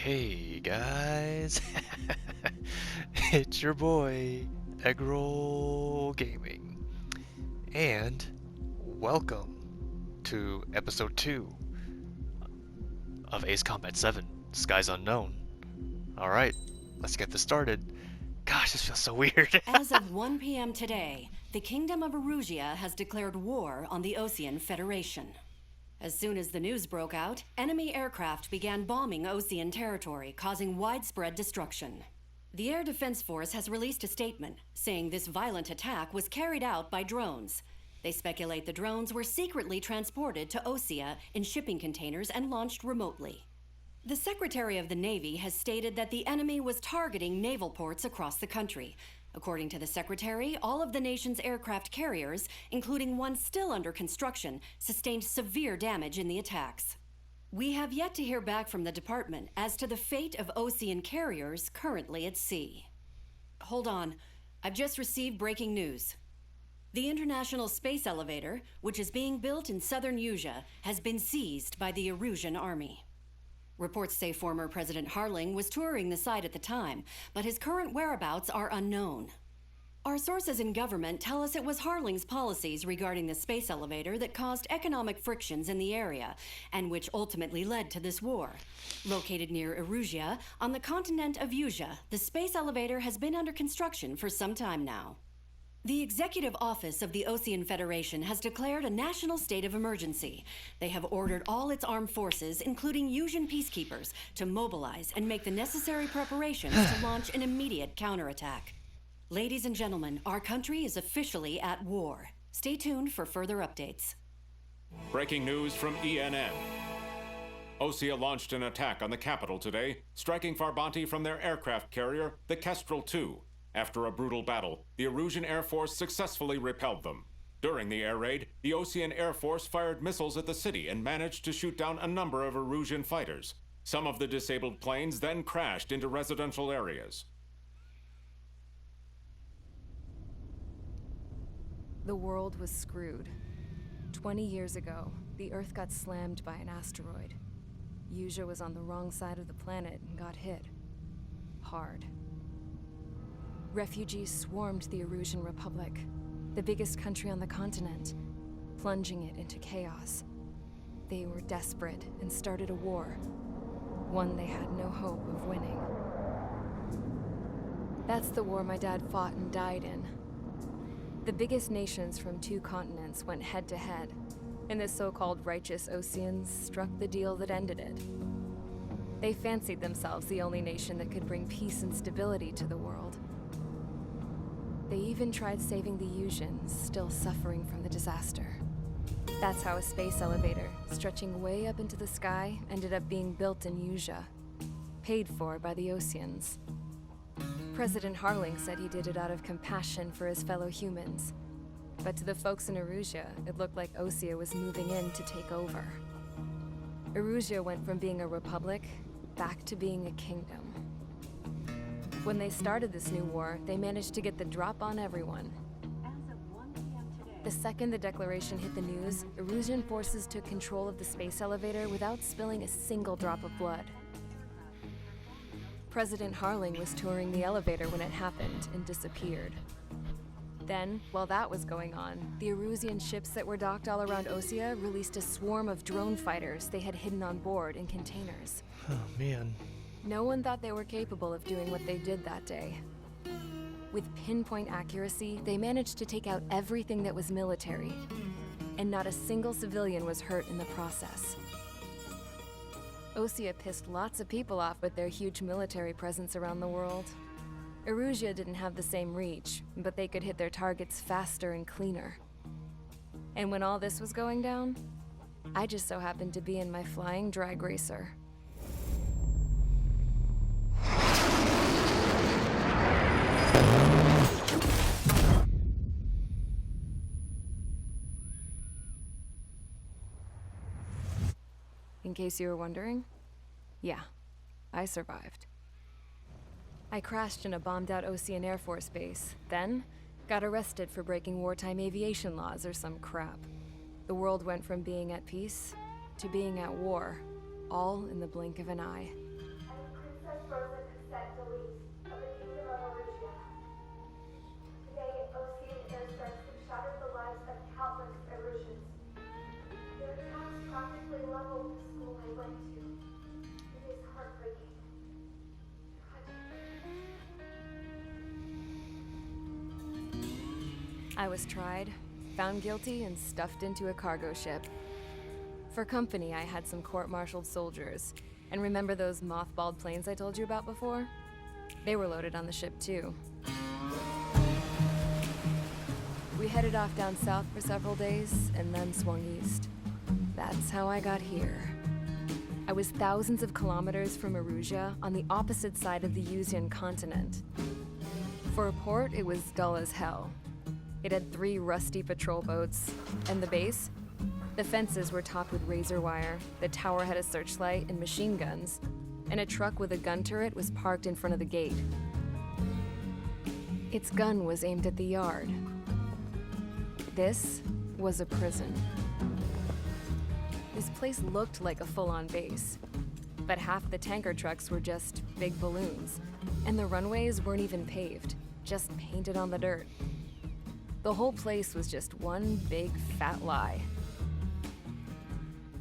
Hey guys, it's your boy Eggroll Gaming, and welcome to episode 2 of Ace Combat 7 Skies Unknown. Alright, let's get this started. Gosh, this feels so weird. As of 1 p.m. today, the Kingdom of Erusia has declared war on the Osean Federation. As soon as the news broke out, enemy aircraft began bombing Osean territory, causing widespread destruction. The Air Defense Force has released a statement saying this violent attack was carried out by drones. They speculate the drones were secretly transported to Osea in shipping containers and launched remotely. The Secretary of the Navy has stated that the enemy was targeting naval ports across the country. According to the Secretary, all of the nation's aircraft carriers, including one still under construction, sustained severe damage in the attacks. We have yet to hear back from the department as to the fate of Osean carriers currently at sea. Hold on, I've just received breaking news. The International Space Elevator, which is being built in southern Usea, has been seized by the Erusian Army. Reports say former President Harling was touring the site at the time, but his current whereabouts are unknown. Our sources in government tell us it was Harling's policies regarding the space elevator that caused economic frictions in the area, and which ultimately led to this war. Located near Erusia, on the continent of Usea, the space elevator has been under construction for some time now. The Executive Office of the Osean Federation has declared a national state of emergency. They have ordered all its armed forces, including Usian peacekeepers, to mobilize and make the necessary preparations to launch an immediate counterattack. Ladies and gentlemen, our country is officially at war. Stay tuned for further updates. Breaking news from ENN. Osea launched an attack on the capital today, striking Farbanti from their aircraft carrier, the Kestrel II. After a brutal battle, the Erusian Air Force successfully repelled them. During the air raid, the Osean Air Force fired missiles at the city and managed to shoot down a number of Erusian fighters. Some of the disabled planes then crashed into residential areas. The world was screwed. 20 years ago, the Earth got slammed by an asteroid. Usea was on the wrong side of the planet and got hit. Hard. Refugees swarmed the Erusian Republic, the biggest country on the continent, plunging it into chaos. They were desperate and started a war, one they had no hope of winning. That's the war my dad fought and died in. The biggest nations from 2 continents went head-to-head, and the so-called righteous Oseans struck the deal that ended it. They fancied themselves the only nation that could bring peace and stability to the world. They even tried saving the Usians, still suffering from the disaster. That's how a space elevator, stretching way up into the sky, ended up being built in Usea, paid for by the Oseans. President Harling said he did it out of compassion for his fellow humans. But to the folks in Erusia, it looked like Osea was moving in to take over. Erusia went from being a republic back to being a kingdom. When they started this new war, they managed to get the drop on everyone. The second the declaration hit the news, Erusian forces took control of the space elevator without spilling a single drop of blood. President Harling was touring the elevator when it happened and disappeared. Then, while that was going on, the Erusian ships that were docked all around Osea released a swarm of drone fighters they had hidden on board in containers. Oh man. No one thought they were capable of doing what they did that day. With pinpoint accuracy, they managed to take out everything that was military, and not a single civilian was hurt in the process. Osea pissed lots of people off with their huge military presence around the world. Erusia didn't have the same reach, but they could hit their targets faster and cleaner. And when all this was going down, I just so happened to be in my flying drag racer. In case you were wondering, yeah, I survived. I crashed in a bombed-out Osean Air Force base, then got arrested for breaking wartime aviation laws or some crap. The world went from being at peace to being at war, all in the blink of an eye. frozen cassette delete of the Kingdom of Erusia. Today, Osean airstrikes have shattered the lives of countless Erusians. Their attacks practically leveled the school I went to. It is heartbreaking. I was tried, found guilty, and stuffed into a cargo ship. For company, I had some court-martialed soldiers. And remember those mothballed planes I told you about before? They were loaded on the ship, too. We headed off down south for several days, and then swung east. That's how I got here. I was thousands of kilometers from Erusia, on the opposite side of the Usian continent. For a port, it was dull as hell. It had 3 rusty patrol boats, and the base? The fences were topped with razor wire, the tower had a searchlight and machine guns, and a truck with a gun turret was parked in front of the gate. Its gun was aimed at the yard. This was a prison. This place looked like a full-on base, but half the tanker trucks were just big balloons, and the runways weren't even paved, just painted on the dirt. The whole place was just one big fat lie.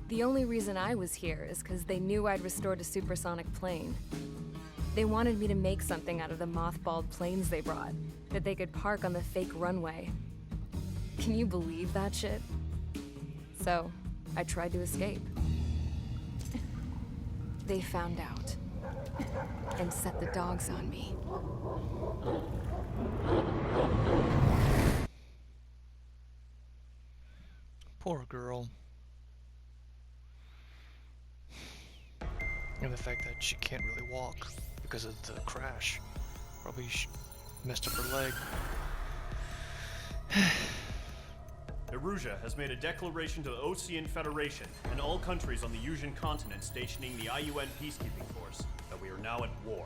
The only reason I was here is because they knew I'd restored a supersonic plane. They wanted me to make something out of the mothballed planes they brought, that they could park on the fake runway. Can you believe that shit? So, I tried to escape. They found out, and set the dogs on me. Poor girl. And the fact that she can't really walk because of the crash. Probably messed up her leg. Erusia has made a declaration to the Osean Federation and all countries on the Usian continent stationing the IUN peacekeeping force that we are now at war.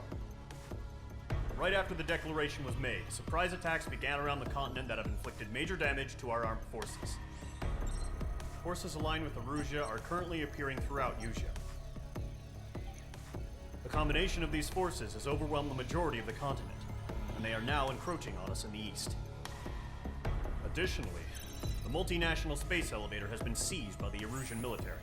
Right after the declaration was made, surprise attacks began around the continent that have inflicted major damage to our armed forces. Forces aligned with Erusia are currently appearing throughout Usia. The combination of these forces has overwhelmed the majority of the continent, and they are now encroaching on us in the east. Additionally, the multinational space elevator has been seized by the Erusian military.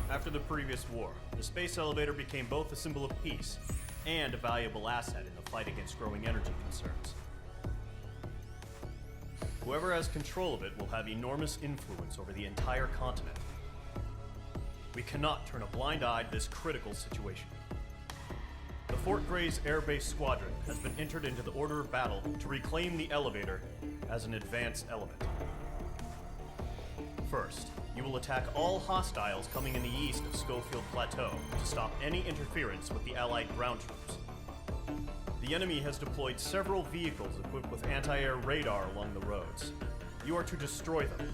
After the previous war, the space elevator became both a symbol of peace and a valuable asset in the fight against growing energy concerns. Whoever has control of it will have enormous influence over the entire continent. We cannot turn a blind eye to this critical situation. The Fort Gray's Air Base Squadron has been entered into the order of battle to reclaim the elevator as an advance element. First, you will attack all hostiles coming in the east of Schofield Plateau to stop any interference with the Allied ground troops. The enemy has deployed several vehicles equipped with anti-air radar along the roads. You are to destroy them.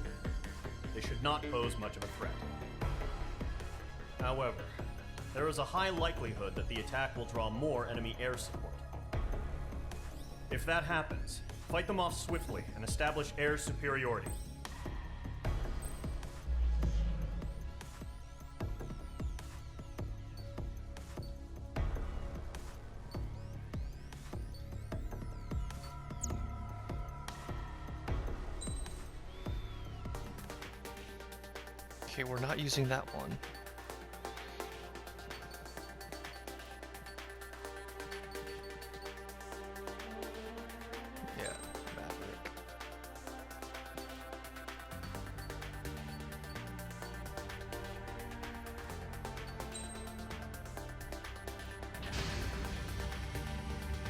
They should not pose much of a threat. However, there is a high likelihood that the attack will draw more enemy air support. If that happens, fight them off swiftly and establish air superiority. Okay, we're not using that one. Yeah, Maverick.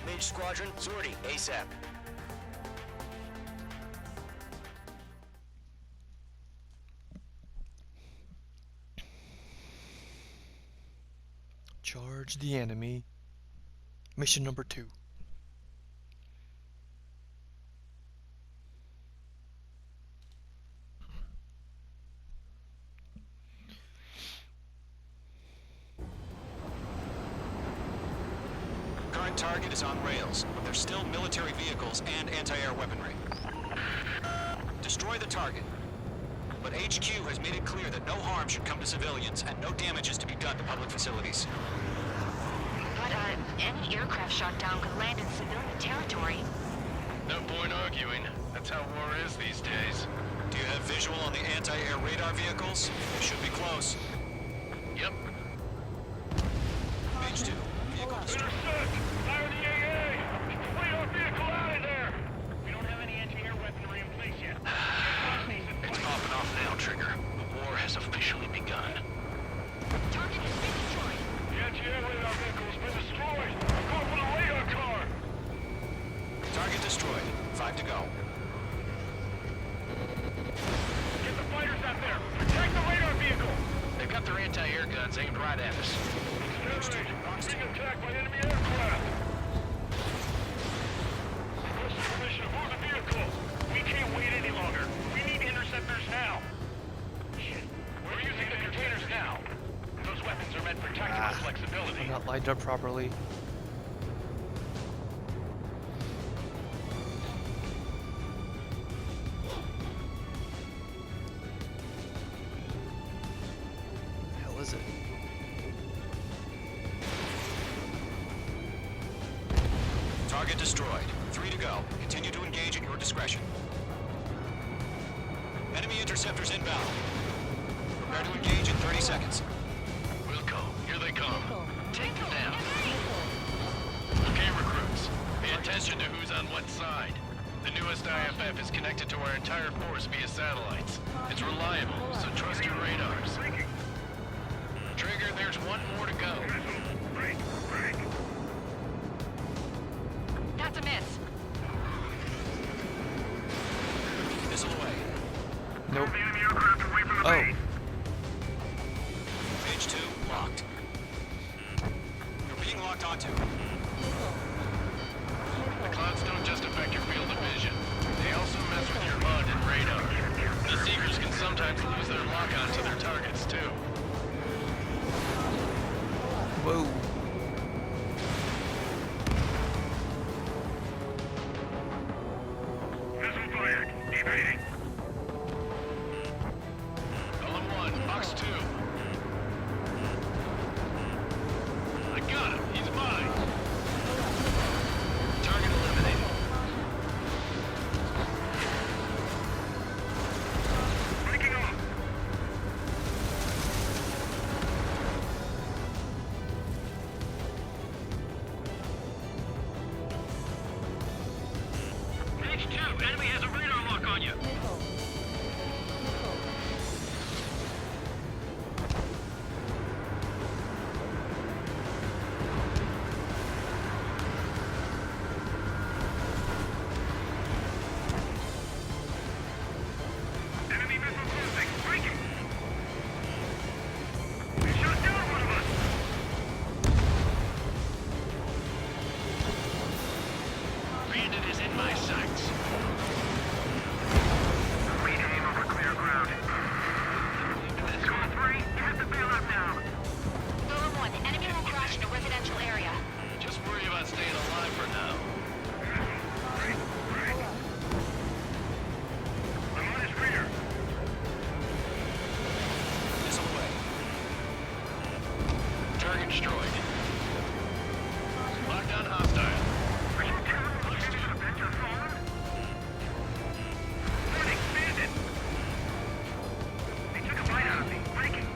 Mage Squadron, sortie, ASAP. Charge the enemy. Mission number 2. Current target is on rails, but there's still military vehicles and anti-air weaponry. Destroy the target. But HQ has made it clear that no harm should come to civilians and no damage is to be done to public facilities. Any aircraft shot down could land in civilian territory. No point arguing. That's how war is these days. Do you have visual on the anti-air radar vehicles? They should be close. Yep. Page 2. Vehicle destroyed. Fire the AA! Radar vehicle out of there! We don't have any anti-air weaponry in place yet. It's popping off now, Trigger. The war has officially begun. Target has been destroyed. The anti-air radar vehicle has been destroyed! Go for the radar car! Target destroyed. 5 to go. Get the fighters out there! Protect the radar vehicle! They've got their anti-air guns aimed right at us. Exterminate! Being attacked by enemy aircraft! Requesting permission to move the vehicle! We can't wait any longer! We need interceptors now! Shit. We're using the containers now! Those weapons are meant for tactical flexibility. I'm not lined up properly. The hell is it? Target destroyed. 3 to go. Continue to engage at your discretion. Enemy interceptors inbound. Prepare to engage in 30 seconds. Wilco, here they come. Take them down. Okay, recruits. Pay attention to who's on what side. The newest IFF is connected to our entire force via satellites. It's reliable, so trust your radars. Trigger, there's one more to go. That's a miss. Missile away. Nope. Enemy aircraft away from the Oh. base. Page 2, locked. You're being locked onto. The clouds don't just affect your field of vision. They also mess with your HUD and radar. The Seekers can sometimes lose their lock-on to their targets, too. Whoa. Missile fired. Evading. Column 1, box 2. I got him. He's mine. Target eliminated. Breaking off. Page 2, enemy has a radar lock on you. Enemy missile closing. Breaking. We shot down one of us. Bandit is in my sights. Aim over clear ground. Squad 3, have to bail out now. Golem 1, enemy will crash in a residential area. Just worry about staying alive for now. I'm on his rear. Missile away. Target destroyed. Lockdown hostile. Are you telling me the events are fallen? Warning, bandit! They took a bite out of me. Breaking.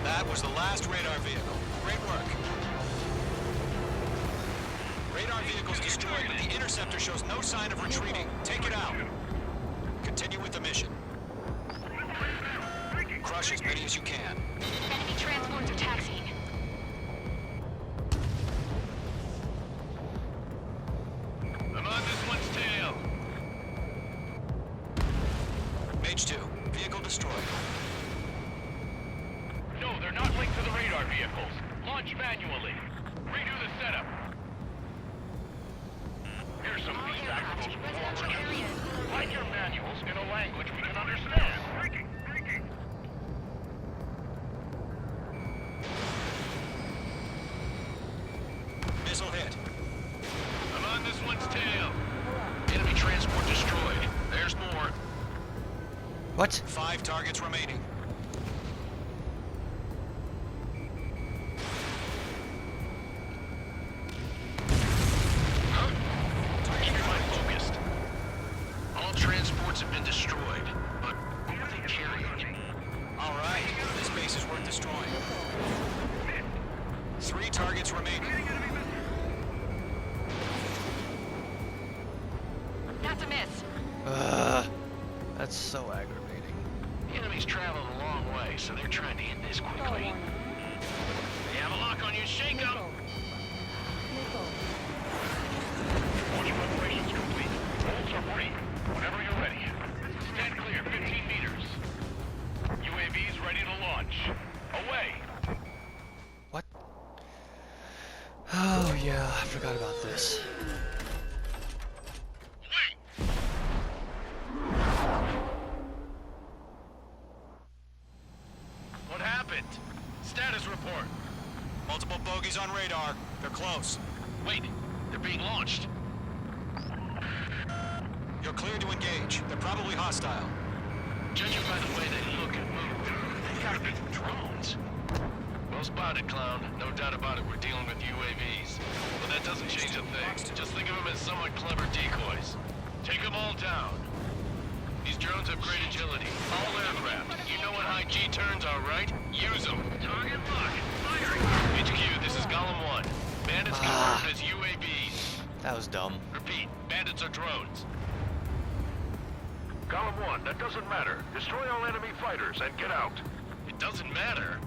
That was the last radar vehicle. Great work. Radar vehicle's destroyed, but the interceptor shows no sign of retreating. Take it out. Continue with the mission. Crush as many as you can. Enemy transports are taxiing. I'm on this one's tail. Mage 2, vehicle destroyed. No, they're not linked to the radar vehicles. Launch manually. Redo the setup. Here's some All feedback aircraft from in residential areas. Write your manuals in a language we can understand. Breaking. Missile hit. I'm on this one's tail. Enemy transport destroyed. There's more. What? 5 targets remaining. destroying. 3 targets remaining. That's a miss. That's so aggravating. The enemy's traveled a long way, so they're trying to end this quickly. They have a lock on you, shake 'em! Launch preparations complete. Bolts are free. Whenever you're ready. Stand clear, 15 meters. UAVs ready to launch. Away! What? Oh yeah, I forgot about this. What happened? Status report. Multiple bogeys on radar. They're close. Wait, they're being launched. You're cleared to engage. They're probably hostile. Judging by the way they look and move, they gotta be drones. Well spotted, clown. No doubt about it, we're dealing with UAVs. But that doesn't change a thing. Just think of them as somewhat clever decoys. Take them all down. These drones have great agility. All aircraft. You know what high G turns are, right? Use them. Target lock. Firing. HQ, this is Golem 1. Bandits confirmed as UAVs. That was dumb. Repeat, bandits are drones. Column 1, that doesn't matter. Destroy all enemy fighters and get out. It doesn't matter.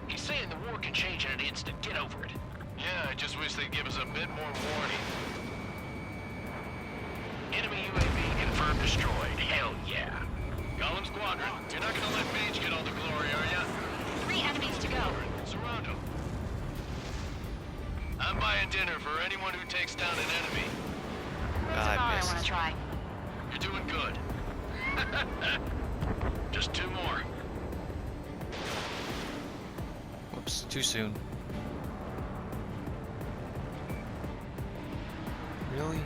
He's saying the war can change in an instant. Get over it. Yeah, I just wish they'd give us a bit more warning. Enemy UAV confirmed destroyed. Hell yeah. Golem Squadron, you're not gonna let Mage get all the glory, are ya? 3 enemies to go. Surround them. I'm buying dinner for anyone who takes down an enemy. Who's the ball I missed. want to try? You're doing good. Just 2 more. Whoops, too soon. Really?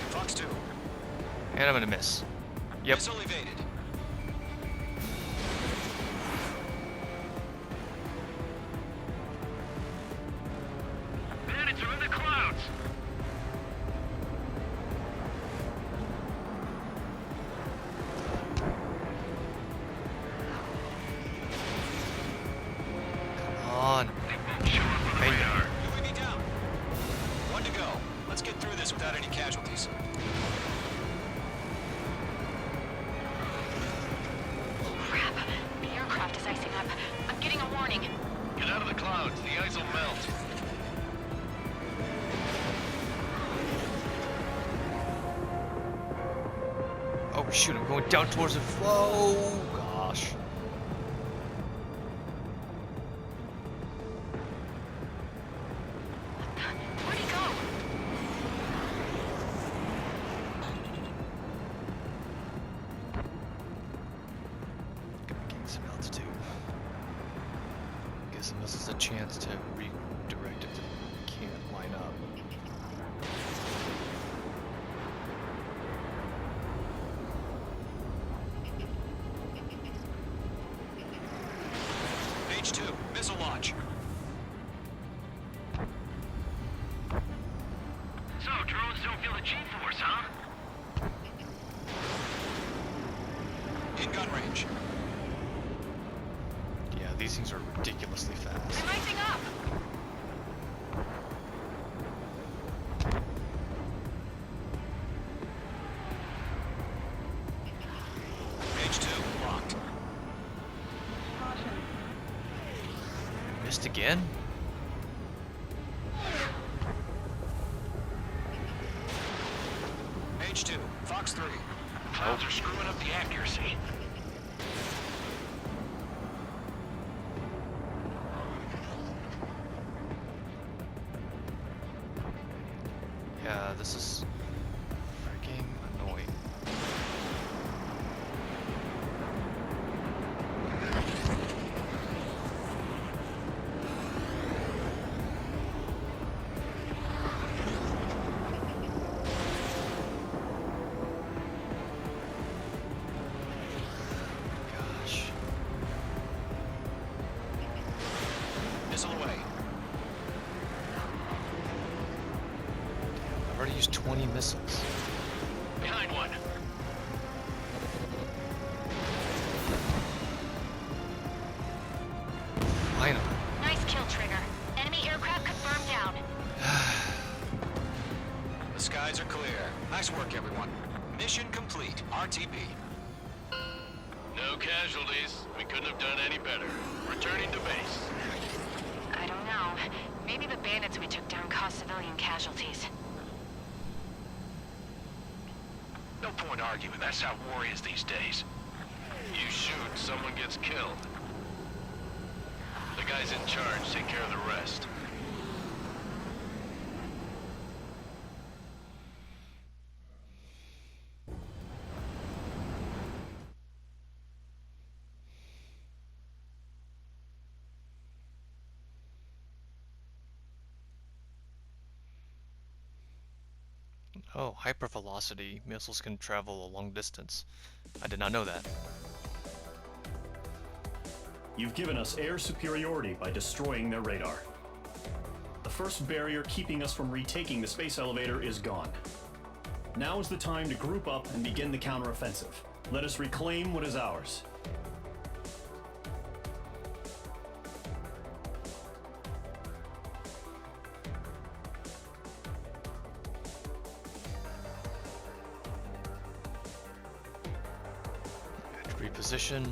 Fox 2. And I'm gonna miss. Yep. Missile evaded. Bandits are in the clouds. Come on. Show up on the Hey. radar. UAV down. 1 to go. Let's get through this without any casualties. Crap. The aircraft is icing up. I'm getting a warning. Get out of the clouds. The ice will melt. Oh shoot, I'm going down towards the flow. Gosh. Where'd he go? Gonna gain some altitude. Guess unless there's a chance to redirect it, can't line up. Page 2. Missile launch. So, drones don't feel the G-force, huh? In gun range. Yeah, these things are ridiculously fast. I'm icing up. Page 2. Locked. Missed again? Page 2. Fox 3. Clouds are screwing up the accuracy. Yeah, this is freaking annoying. Gosh. Missile away. I've already used 20 missiles. Behind one. Nice work, everyone. Mission complete. RTB. No casualties. We couldn't have done any better. Returning to base. I don't know. Maybe the bandits we took down caused civilian casualties. No point arguing. That's how war is these days. You shoot, someone gets killed. The guys in charge take care of the rest. Oh, hypervelocity missiles can travel a long distance. I did not know that. You've given us air superiority by destroying their radar. The first barrier keeping us from retaking the space elevator is gone. Now is the time to group up and begin the counteroffensive. Let us reclaim what is ours. Reposition.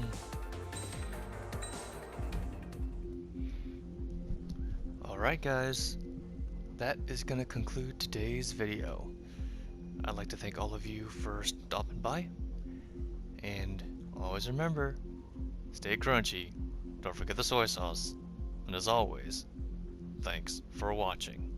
Alright guys, that is gonna conclude today's video. I'd like to thank all of you for stopping by, and always remember, stay crunchy, don't forget the soy sauce, and as always, thanks for watching.